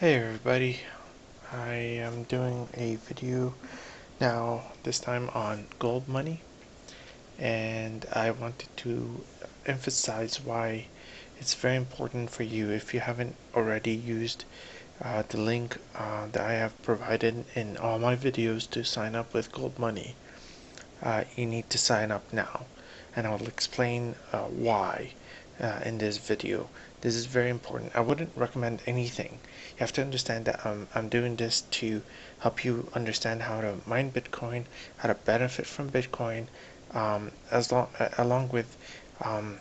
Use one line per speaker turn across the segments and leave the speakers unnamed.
Hey everybody, I am doing a video now, this time on GoldMoney, and I wanted to emphasize why it's very important for you, if you haven't already used the link that I have provided in all my videos to sign up with GoldMoney. You need to sign up now, and I'll explain why in this video. This is very important. I wouldn't recommend anything. You have to understand that I'm doing this to help you understand how to mine Bitcoin, how to benefit from Bitcoin, along with um,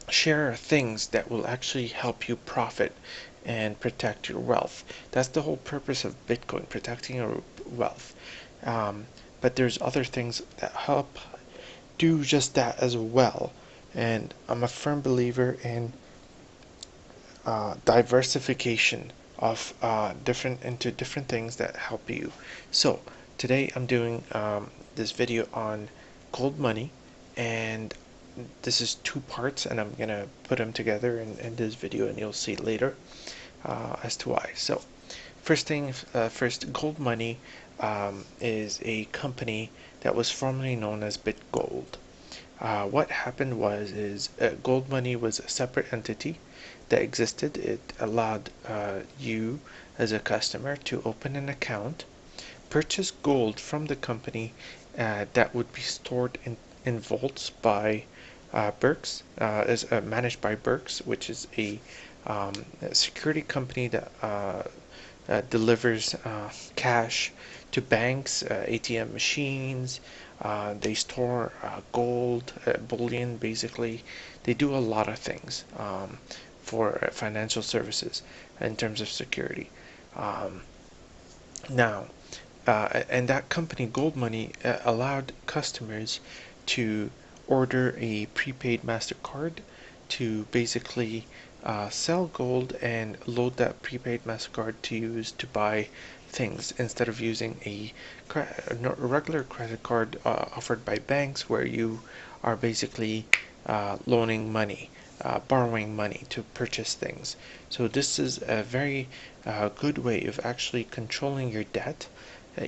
share things that will actually help you profit and protect your wealth. That's the whole purpose of Bitcoin, protecting your wealth. But there's other things that help do just that as well. And I'm a firm believer in diversification of different into different things that help you. So today I'm doing this video on GoldMoney, and this is two parts, and I'm gonna put them together in this video, and you'll see later as to why. So first, GoldMoney is a company that was formerly known as BitGold. What happened is GoldMoney was a separate entity that existed. It allowed you as a customer to open an account, purchase gold from the company that would be stored in vaults by Berks, is managed by Berks, which is a security company that delivers cash to banks, ATM machines. They store gold, bullion, basically. They do a lot of things for financial services in terms of security. Um, Now, and that company, GoldMoney, allowed customers to order a prepaid MasterCard to basically sell gold and load that prepaid MasterCard to use to buy things instead of using a regular credit card offered by banks, where you are basically loaning money, borrowing money to purchase things. So this is a very good way of actually controlling your debt,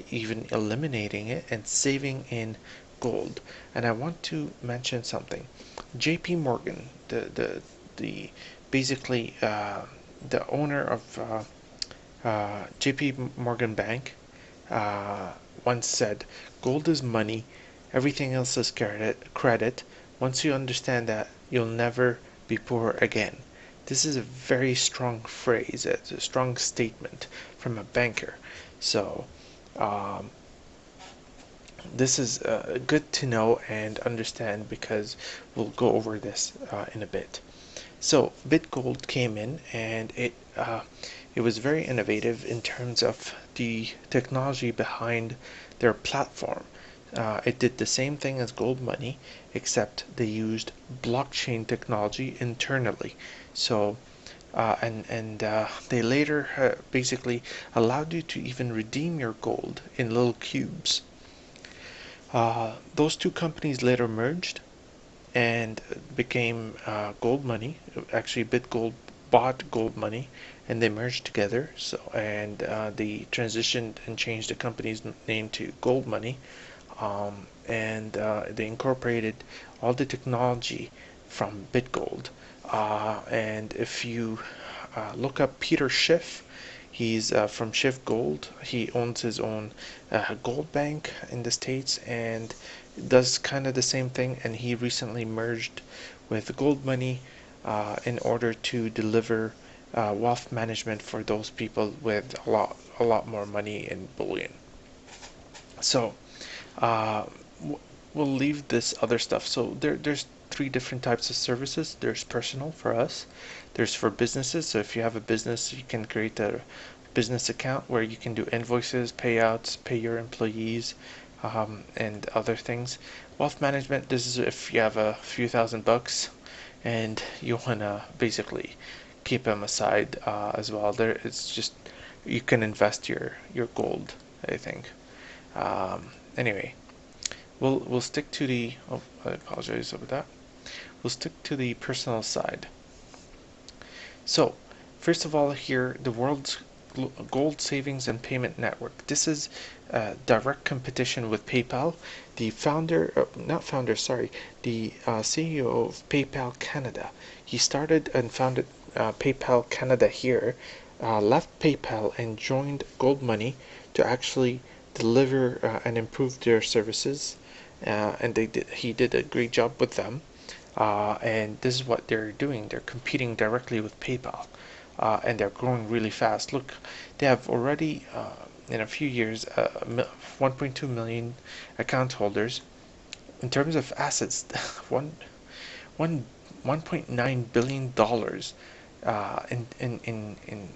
even eliminating it and saving in gold. And I want to mention something. JP Morgan, the basically the owner of JP Morgan Bank, once said, "Gold is money, everything else is credit. Once you understand that, you'll never be poor again." This is a very strong phrase. It's a strong statement from a banker. So, um, this is good to know and understand, because we'll go over this in a bit. So BitGold came in, and it was very innovative in terms of the technology behind their platform. It did the same thing as GoldMoney, except they used blockchain technology internally. So they later basically allowed you to even redeem your gold in little cubes. Those two companies later merged and became GoldMoney. Actually, BitGold bought GoldMoney, and they merged together. So, and they transitioned and changed the company's name to GoldMoney, and they incorporated all the technology from BitGold. And if you look up Peter Schiff, he's from Schiff Gold. He owns his own gold bank in the States, and does kind of the same thing. And he recently merged with GoldMoney in order to deliver wealth management for those people with a lot more money in bullion. So uh, we'll leave this other stuff. So there's three different types of services. There's personal for us. There's for businesses. So if you have a business, you can create a business account where you can do invoices, payouts, pay your employees, and other things. Wealth management, this is if you have a few $1,000 and you want to basically keep them aside as well. There, it's just you can invest your gold, I think. Anyway, we'll stick to the. Oh, I apologize about that. We'll stick to the personal side. So, First of all, here, the world's gold savings and payment network. This is direct competition with PayPal. The founder, not founder, sorry, the CEO of PayPal Canada. He started and founded PayPal Canada here, left PayPal and joined GoldMoney to actually deliver and improve their services. And he did a great job with them. And this is what they're doing. They're competing directly with PayPal. And they're growing really fast. Look, they have already, in a few years, 1.2 million account holders. In terms of assets, one, one, $1.9 billion in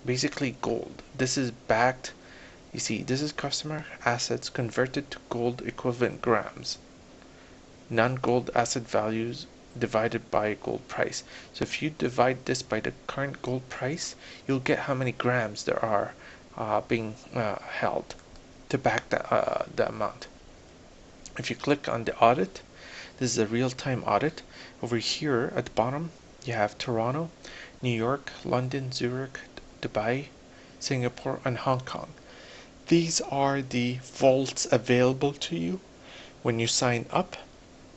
basically gold. This is backed. You see, this is customer assets converted to gold equivalent grams. Non-gold asset values divided by gold price. So if you divide this by the current gold price, you'll get how many grams there are being held to back the amount. If you click on the audit, this is a real-time audit. Over here at the bottom, you have Toronto, New York, London, Zurich, Dubai, Singapore, and Hong Kong. These are the vaults available to you when you sign up.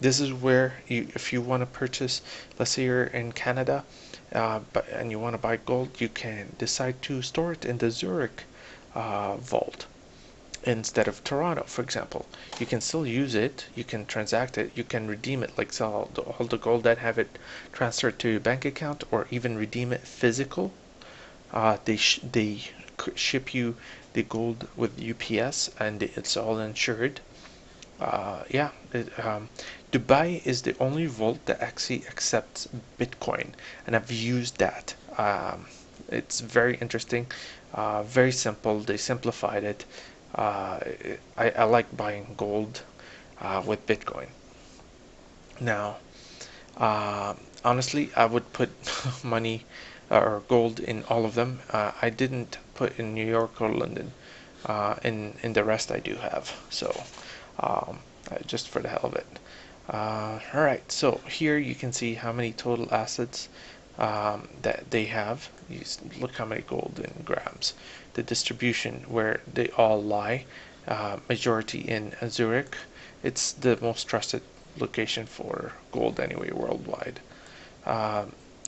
This is where if you want to purchase, let's say you're in Canada, and you want to buy gold, you can decide to store it in the Zurich vault instead of Toronto, for example. You can still use it, you can transact it, you can redeem it, like sell all the gold and have it transferred to your bank account, or even redeem it physical. They ship you the gold with UPS, and it's all insured. Dubai is the only vault that actually accepts Bitcoin, and I've used that. It's very interesting, very simple. They simplified it. I like buying gold with Bitcoin. Now, honestly, I would put money or gold in all of them. I didn't put in New York or London. In the rest I do have. So just for the hell of it. Alright, so here you can see how many total assets that they have. You look how many gold in grams. The distribution where they all lie. Majority in Zurich. It's the most trusted location for gold anyway worldwide.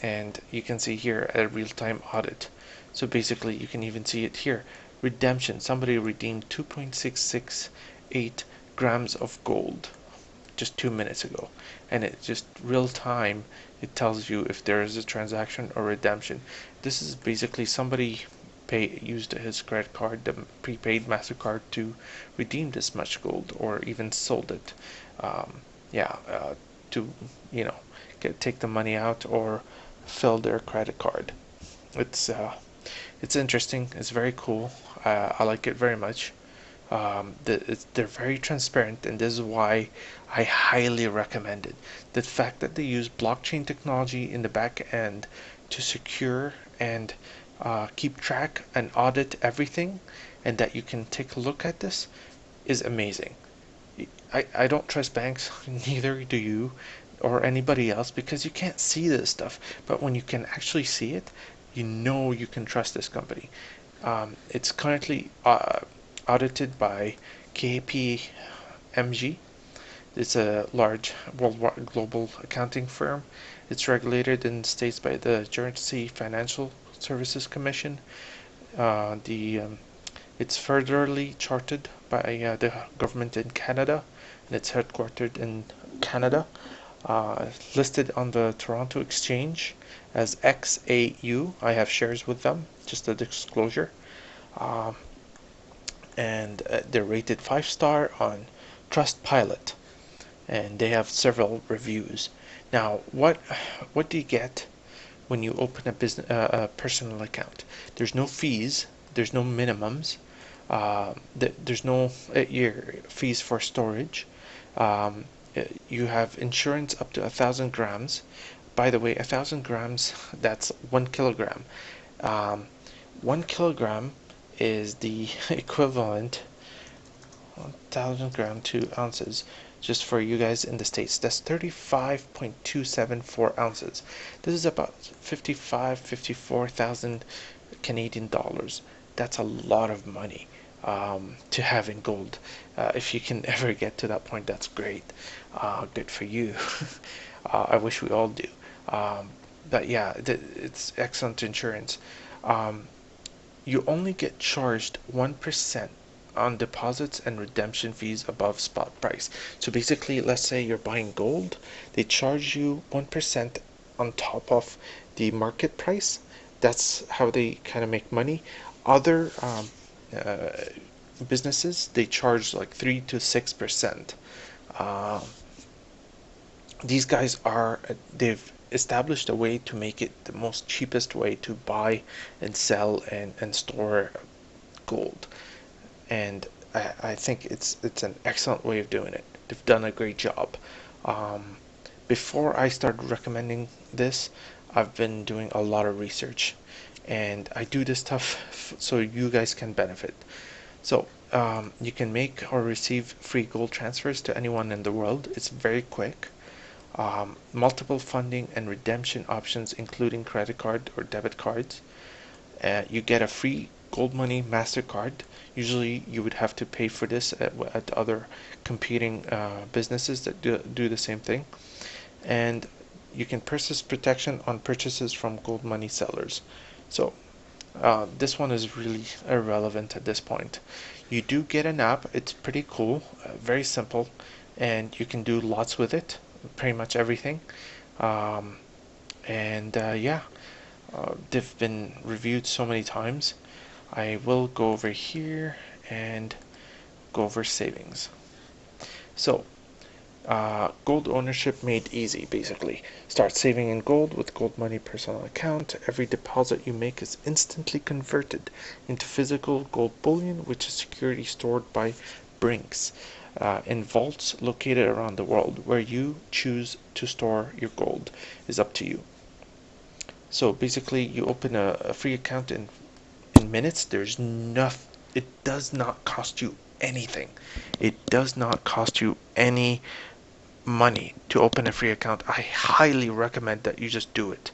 And you can see here a real-time audit. So basically you can even see it here. Redemption. Somebody redeemed 2.668 grams of gold just 2 minutes ago, and it just real time it tells you if there is a transaction or redemption. This is basically somebody used his credit card, the prepaid MasterCard, to redeem this much gold, or even sold it to take the money out or fill their credit card. It's interesting. It's very cool. I like it very much. They're very transparent, and this is why I highly recommend it. The fact that they use blockchain technology in the back end to secure and keep track and audit everything, and that you can take a look at this, is amazing. I don't trust banks, neither do you or anybody else, because you can't see this stuff. But when you can actually see it, you know you can trust this company. It's currently audited by KPMG. It's a large worldwide global accounting firm. It's regulated in the States by the Jersey Financial Services Commission. It's federally chartered by the government in Canada, and it's headquartered in Canada. Listed on the Toronto Exchange as XAU. I have shares with them, just a disclosure. And they're rated 5-star on Trustpilot, and they have several reviews. Now, what do you get when you open a personal account? There's no fees, there's no minimums, there's no year fees for storage. You have insurance up to 1,000 grams. By the way, 1,000 grams, that's 1 kilogram. 1 kilogram is the equivalent 1,000 grams, 2 ounces. just for you guys in the States, that's 35.274 ounces. This is about 54,000 Canadian dollars. That's a lot of money to have in gold. If you can ever get to that point, that's great. Good for you. I wish we all do. But yeah, it's excellent insurance. Um, you only get charged 1% on deposits and redemption fees above spot price. So basically, let's say you're buying gold, they charge you 1% on top of the market price. That's how they kind of make money. Other uh, businesses, they charge like 3 to 6%. Uh, these guys they've established a way to make it the most cheapest way to buy and sell and store gold. And I think it's an excellent way of doing it. They've done a great job. Um, Before I started recommending this, I've been doing a lot of research, and I do this stuff so you guys can benefit. So you can make or receive free gold transfers to anyone in the world. It's very quick. Multiple funding and redemption options, including credit card or debit cards. You get a free GoldMoney MasterCard. Usually you would have to pay for this at other competing businesses that do the same thing. And you can purchase protection on purchases from GoldMoney sellers. So this one is really irrelevant at this point. You do get an app. It's pretty cool, very simple, and you can do lots with it, pretty much everything. Um, and yeah, they've been reviewed so many times. I will go over here and go over savings. So, gold ownership made easy, basically. Start saving in gold with GoldMoney personal account. Every deposit you make is instantly converted into physical gold bullion, which is security stored by Brinks in vaults located around the world. Where you choose to store your gold is up to you. So basically, you open a free account in minutes. There's nothing. It does not cost you anything. It does not cost you any money to open a free account. I highly recommend that you just do it.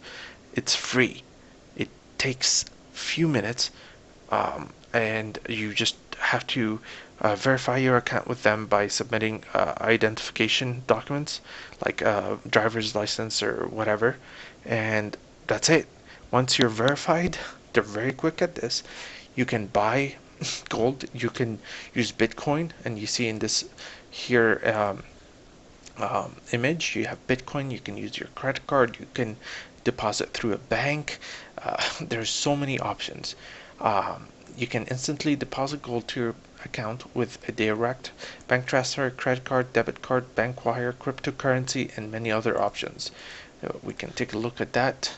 It's free. It takes few minutes, and you just have to verify your account with them by submitting identification documents like driver's license or whatever, and that's it. Once you're verified, they're very quick at this. You can buy gold. You can use Bitcoin, and you see in this here image, you have Bitcoin. You can use your credit card. You can deposit through a bank. There's so many options. You can instantly deposit gold to your account with a direct bank transfer, credit card, debit card, bank wire, cryptocurrency, and many other options. We can take a look at that.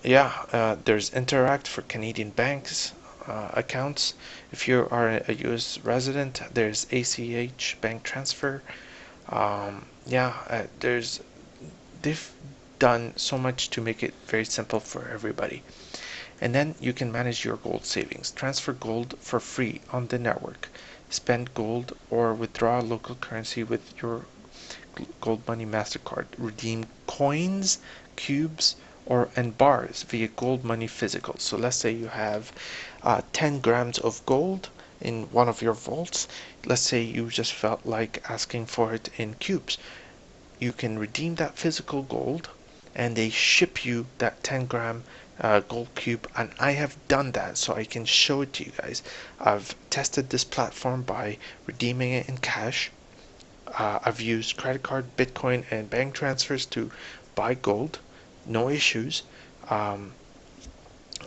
Yeah, there's Interact for Canadian banks accounts. If you are a US resident, there's ACH bank transfer. Yeah, they've done so much to make it very simple for everybody. And then you can manage your gold savings. Transfer gold for free on the network. Spend gold or withdraw local currency with your GoldMoney MasterCard. Redeem coins, cubes, and bars via GoldMoney physical. So let's say you have 10 grams of gold in one of your vaults. Let's say you just felt like asking for it in cubes. You can redeem that physical gold, and they ship you that 10-gram gold cube. And I have done that, so I can show it to you guys. I've tested this platform by redeeming it in cash. I've used credit card, Bitcoin, and bank transfers to buy gold. No issues. I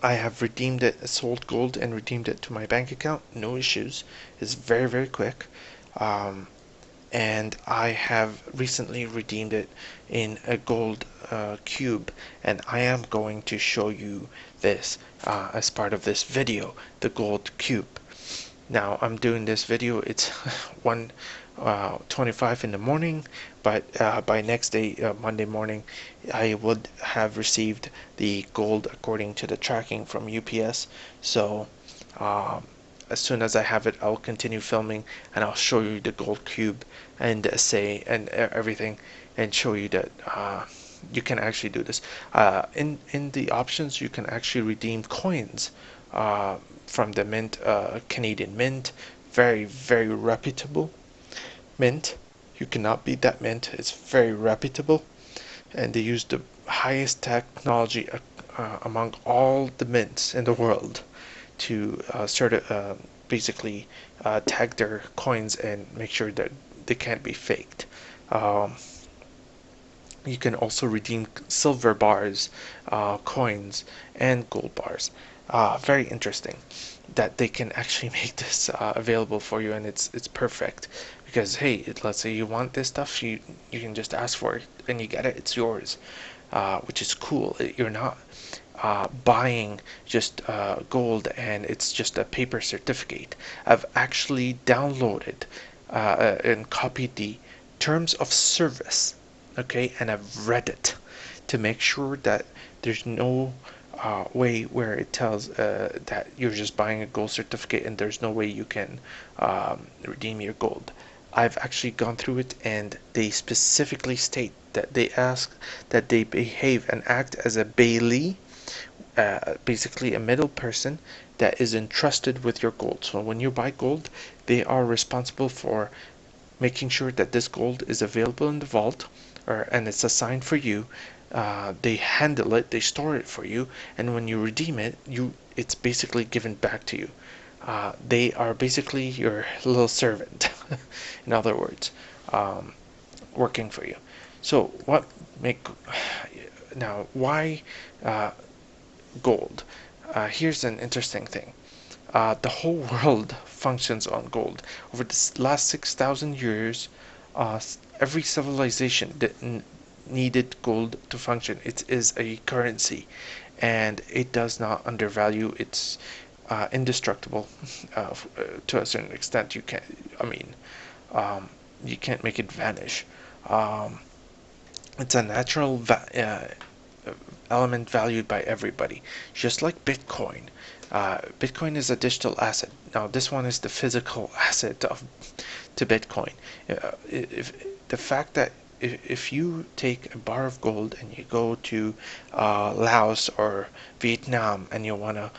have redeemed it, sold gold and redeemed it to my bank account. No issues. It's very, very quick. And I have recently redeemed it in a gold cube, and I am going to show you this as part of this video, the gold cube. Now I'm doing this video, it's 1:25 in the morning, but by next day, Monday morning, I would have received the gold according to the tracking from UPS. So as soon as I have it, I'll continue filming and I'll show you the gold cube and say and everything, and show you that you can actually do this. In the options, you can actually redeem coins from the mint, Canadian Mint, very reputable mint. You cannot beat that mint. It's very reputable, and they use the highest technology among all the mints in the world to basically tag their coins and make sure that they can't be faked. Um, you can also redeem silver bars, coins, and gold bars. Very interesting that they can actually make this available for you, and it's perfect because hey, let's say you want this stuff, you can just ask for it and you get it. It's yours, which is cool. You're not buying just gold and it's just a paper certificate. I've actually downloaded and copied the terms of service, okay, and I've read it to make sure that there's no way where it tells that you're just buying a gold certificate and there's no way you can redeem your gold. I've actually gone through it, and they specifically state that they ask that they behave and act as a bailee, basically a middle person that is entrusted with your gold. So when you buy gold, they are responsible for making sure that this gold is available in the vault, and it's assigned for you. They handle it, they store it for you, and when you redeem it, it's basically given back to you. They are basically your little servant, in other words, working for you. So now why gold? Here's an interesting thing. The whole world functions on gold. Over the last 6,000 years, every civilization that needed gold to function. It is a currency, and it does not undervalue. It's indestructible to a certain extent. You can't. I mean, you can't make it vanish. Um, it's a natural element valued by everybody, just like Bitcoin. Bitcoin is a digital asset. Now, this one is the physical asset to Bitcoin. If the fact that if you take a bar of gold and you go to Laos or Vietnam and you want to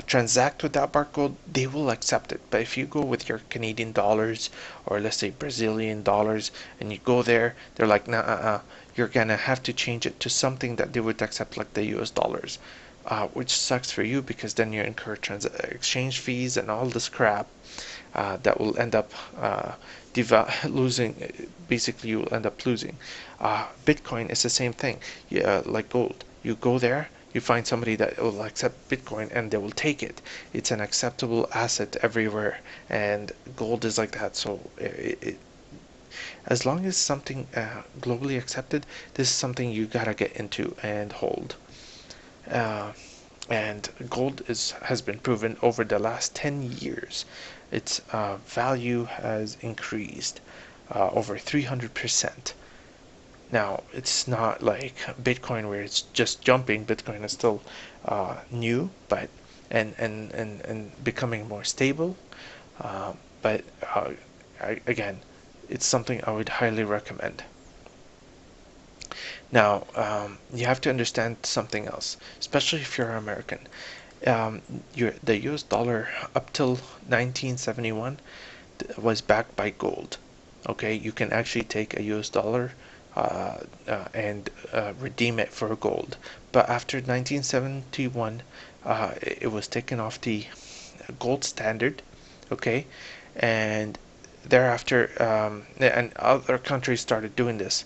transact with that bar of gold, they will accept it. But if you go with your Canadian dollars or let's say Brazilian dollars and you go there, they're like, nah, you're gonna have to change it to something that they would accept, like the US dollars. Which sucks for you because then you incur exchange fees and all this crap that will end up losing. Basically, you will end up losing. Bitcoin is the same thing. Like gold. You go there, you find somebody that will accept Bitcoin and they will take it. It's an acceptable asset everywhere, and gold is like that. So as long as something globally accepted, this is something you gotta get into and hold. Uh, and gold has been proven over the last 10 years. Its value has increased over 300%. Now, it's not like Bitcoin where it's just jumping. Bitcoin is still new, but and becoming more stable. But again, it's something I would highly recommend. Now, you have to understand something else, especially if you're American. The US dollar up till 1971 was backed by gold. Okay, you can actually take a US dollar and redeem it for gold. But after 1971, it was taken off the gold standard. Okay, and thereafter, and other countries started doing this.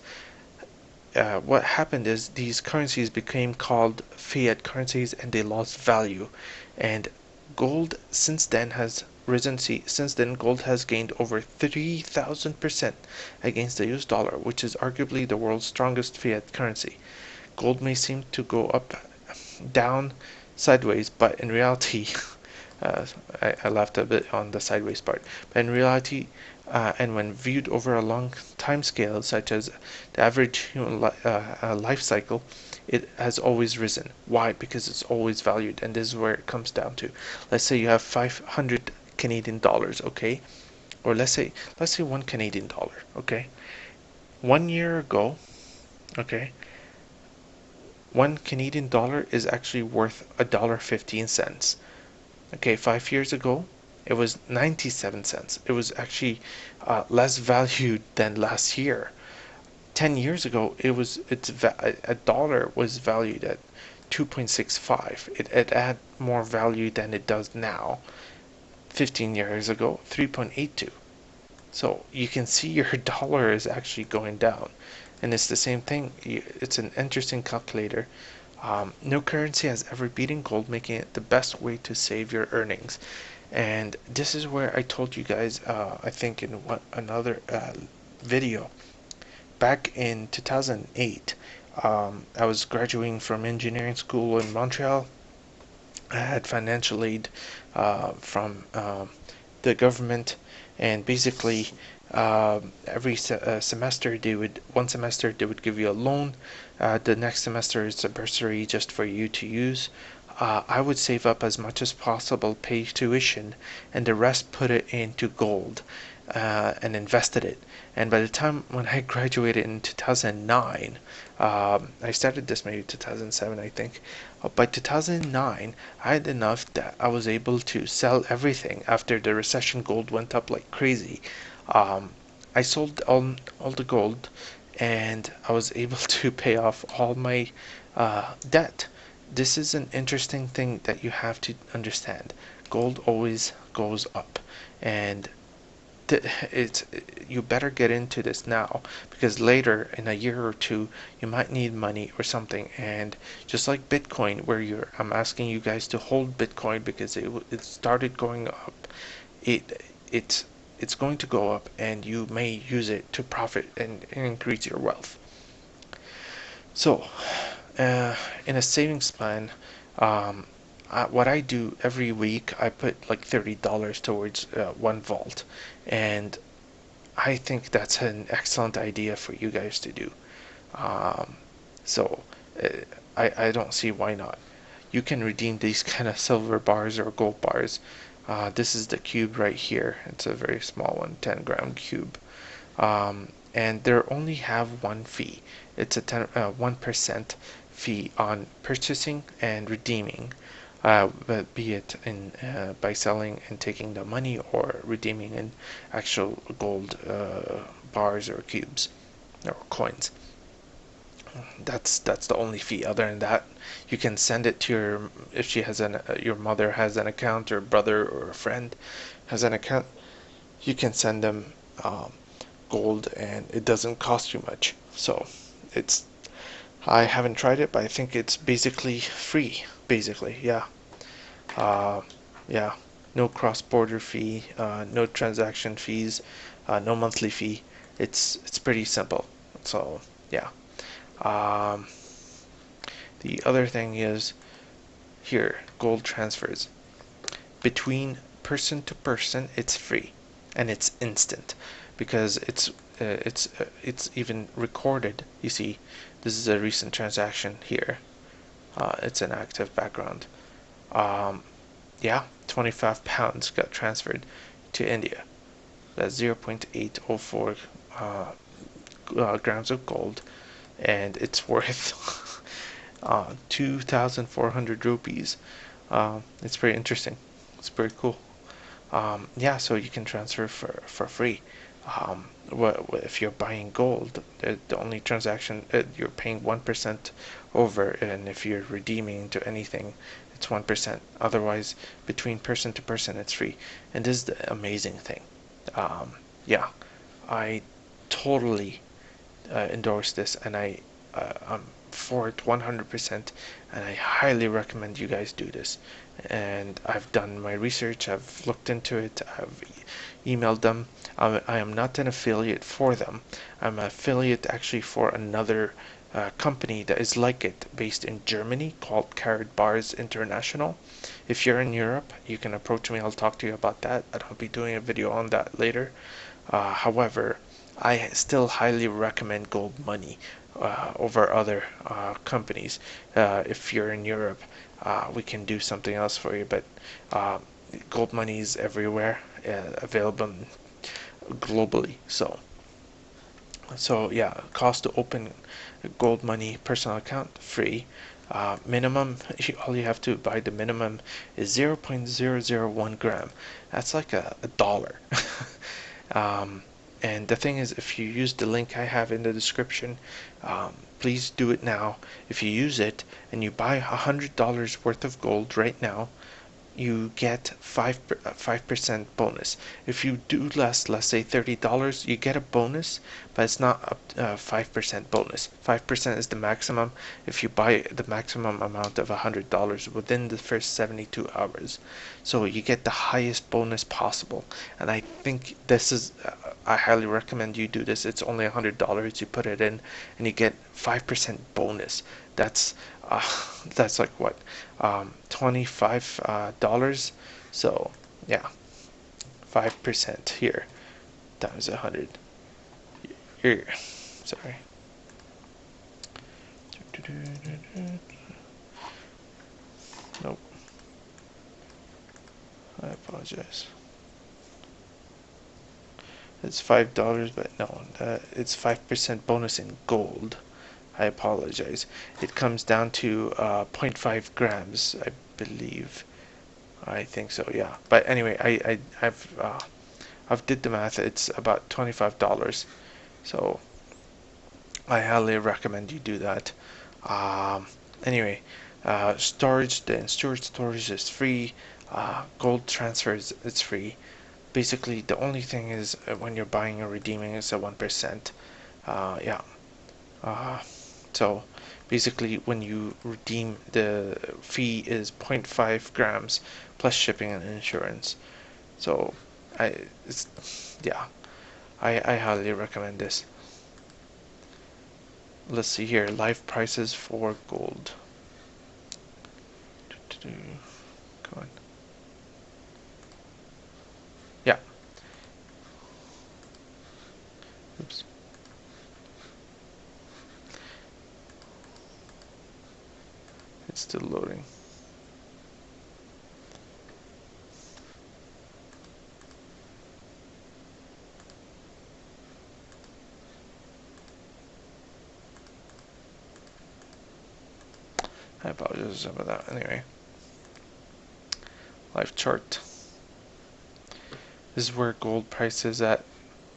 What happened is these currencies became called fiat currencies and they lost value. And gold since then has risen. Since then, gold has gained over 3,000% against the US dollar, which is arguably the world's strongest fiat currency. Gold may seem to go up, down, sideways, but in reality, uh, I laughed a bit on the sideways part, but in reality, and when viewed over a long time scale, such as the average human life cycle, it has always risen. Why? Because it's always valued, and this is where it comes down to. Let's say you have 500 Canadian dollars, okay? Or let's say 1 Canadian dollar, okay? 1 year ago, okay, 1 Canadian dollar is actually worth $1.15. Okay, 5 years ago, it was 97 cents. It was actually less valued than last year. 10 years ago, a dollar was valued at 2.65. It had more value than it does now. 15 years ago, 3.82. So you can see your dollar is actually going down. And it's the same thing. It's an interesting calculator. No currency has ever beaten gold, making it the best way to save your earnings. And this is where I told you guys, I think in another video, back in 2008, I was graduating from engineering school in Montreal. I had financial aid from the government, and basically every semester one semester they would give you a loan. The next semester is a bursary just for you to use. I would save up as much as possible, pay tuition, and the rest put it into gold and invested it. And by the time when I graduated in 2009, I started this maybe 2007, I think. By 2009, I had enough that I was able to sell everything after the recession. Gold went up like crazy. Um, I sold all the gold, and I was able to pay off all my debt. This is an interesting thing that you have to understand. Gold always goes up, and it's you better get into this now, because later in a year or two you might need money or something. And just like Bitcoin, where I'm asking you guys to hold Bitcoin because it started going up. It's going to go up, and you may use it to profit and increase your wealth. So in a savings plan, um, what I do every week, I put like $30 towards one vault, and I think that's an excellent idea for you guys to do. Um, so uh, I don't see why not. You can redeem these kind of silver bars or gold bars. This is the cube right here. It's a very small one, 10-gram cube. And they only have one fee. It's a 1% fee on purchasing and redeeming, but be it in by selling and taking the money, or redeeming in actual gold bars or cubes or coins. That's the only fee. Other than that, you can send it to if she has your mother has an account, or brother or a friend has an account, you can send them gold, and it doesn't cost you much. So it's I haven't tried it, but I think it's basically free. Basically, yeah. Uh, yeah. No cross-border fee, no transaction fees, no monthly fee. It's pretty simple. So yeah. Um, the other thing is here, gold transfers. Between person to person, it's free, and it's instant, because it's even recorded. You see, this is a recent transaction here. It's an active background. Um, yeah, 25 pounds got transferred to India. That's 0.804 grams of gold, and it's worth 2,400 rupees. It's pretty interesting. It's pretty cool. Yeah, so you can transfer for free. If you're buying gold, the only transaction you're paying 1% over, and if you're redeeming into anything, it's 1%. Otherwise, between person to person, it's free. And this is the amazing thing. Yeah, I totally endorse this, and I'm for it 100%, and I highly recommend you guys do this. And I've done my research, I've looked into it, I've emailed them. I am not an affiliate for them. I'm an affiliate actually for another company that is like it, based in Germany, called Karatbars International. If you're in Europe, you can approach me. I'll talk to you about that, and I'll be doing a video on that later. However, I still highly recommend GoldMoney over other companies. If you're in Europe, we can do something else for you, but gold money is everywhere, available globally. So yeah, cost to open a gold money personal account, free. Minimum, all you have to buy, the minimum is 0.001 gram. That's like a dollar. um, and the thing is, if you use the link I have in the description, please do it now. If you use it and you buy $100 worth of gold right now, you get 5% bonus. If you do less, let's say $30, you get a bonus, but it's not up 5% bonus. 5% is the maximum if you buy the maximum amount of $100 within the first 72 hours. So you get the highest bonus possible. And I think this is, I highly recommend you do this. It's only $100. You put it in and you get 5% bonus. That's uh, that's like what, $25. So yeah, 5% here times 100 here. Sorry. Nope. I apologize. It's $5, but no, it's 5% bonus in gold. I apologize. It comes down to 0.5 grams, I believe. I think so, yeah. But anyway, I've did the math. It's about $25. So I highly recommend you do that. Anyway, storage, the storage is free. Gold transfers, it's free. Basically, the only thing is when you're buying or redeeming is a 1%. Yeah. So basically, when you redeem, the fee is 0.5 grams plus shipping and insurance. So yeah, I highly recommend this. Let's see here, live prices for gold. Come on. Yeah. Oops. It's still loading. I apologize about that. Anyway, live chart. This is where gold price is at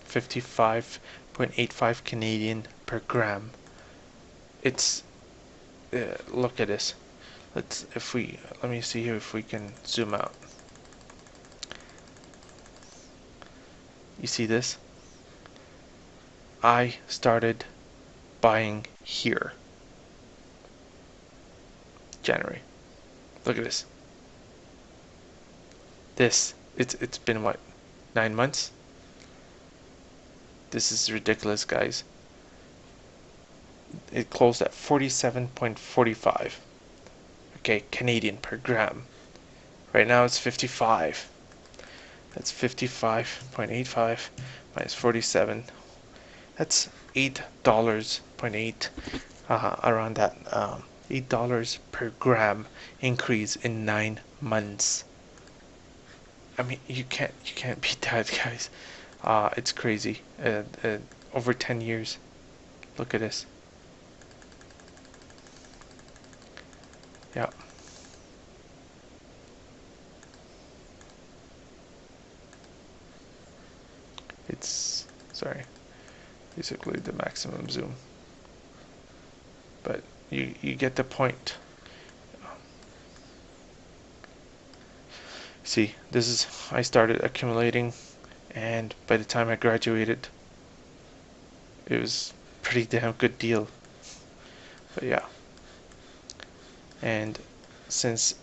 55.85 Canadian per gram. It's look at this. Let me see here if we can zoom out. You see this? I started buying here. January. Look at this. It's been what, 9 months? This is ridiculous, guys. It closed at 47.45. Okay, Canadian per gram. Right now it's 55. That's 55.85 minus 47. That's $8.8, around that, $8 per gram increase in 9 months. I mean, you can't beat that, guys. It's crazy. Over 10 years. Look at this. Yeah. It's, sorry, basically the maximum zoom. But you get the point. See, this is, I started accumulating, and by the time I graduated, it was pretty damn good deal. But yeah. And since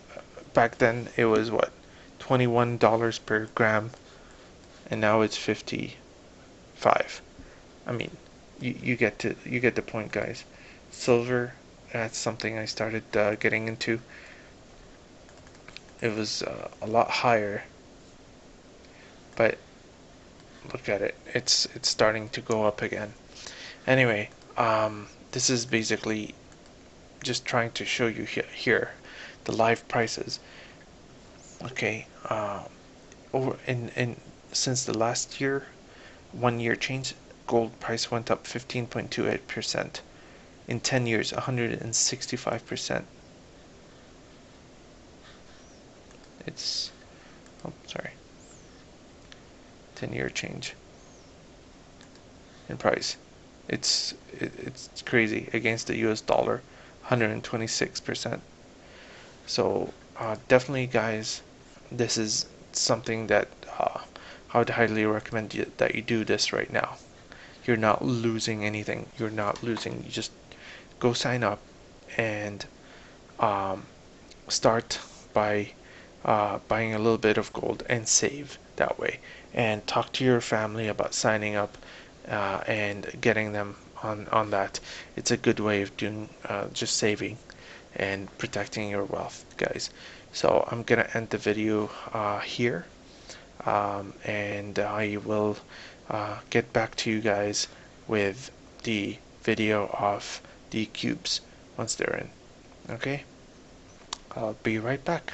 back then it was what, $21 per gram, and now it's 55. I mean, you get the point, guys. Silver, that's something I started getting into. It was a lot higher, but look at it. It's starting to go up again. Anyway, this is basically just trying to show you here the live prices. Okay, over in since the last year, 1 year change, gold price went up 15.28%. In 10 years, 165%. It's, oh, sorry, 10-year change in price. It's crazy against the US dollar, 126%. So definitely, guys, this is something that I would highly recommend that you do this right now. You're not losing anything. You're not losing. You just go sign up and um, start by buying a little bit of gold and save that way. And talk to your family about signing up and getting them on that. It's a good way of doing just saving and protecting your wealth, guys. So I'm gonna end the video here, and I will get back to you guys with the video of the cubes once they're in. Okay, I'll be right back.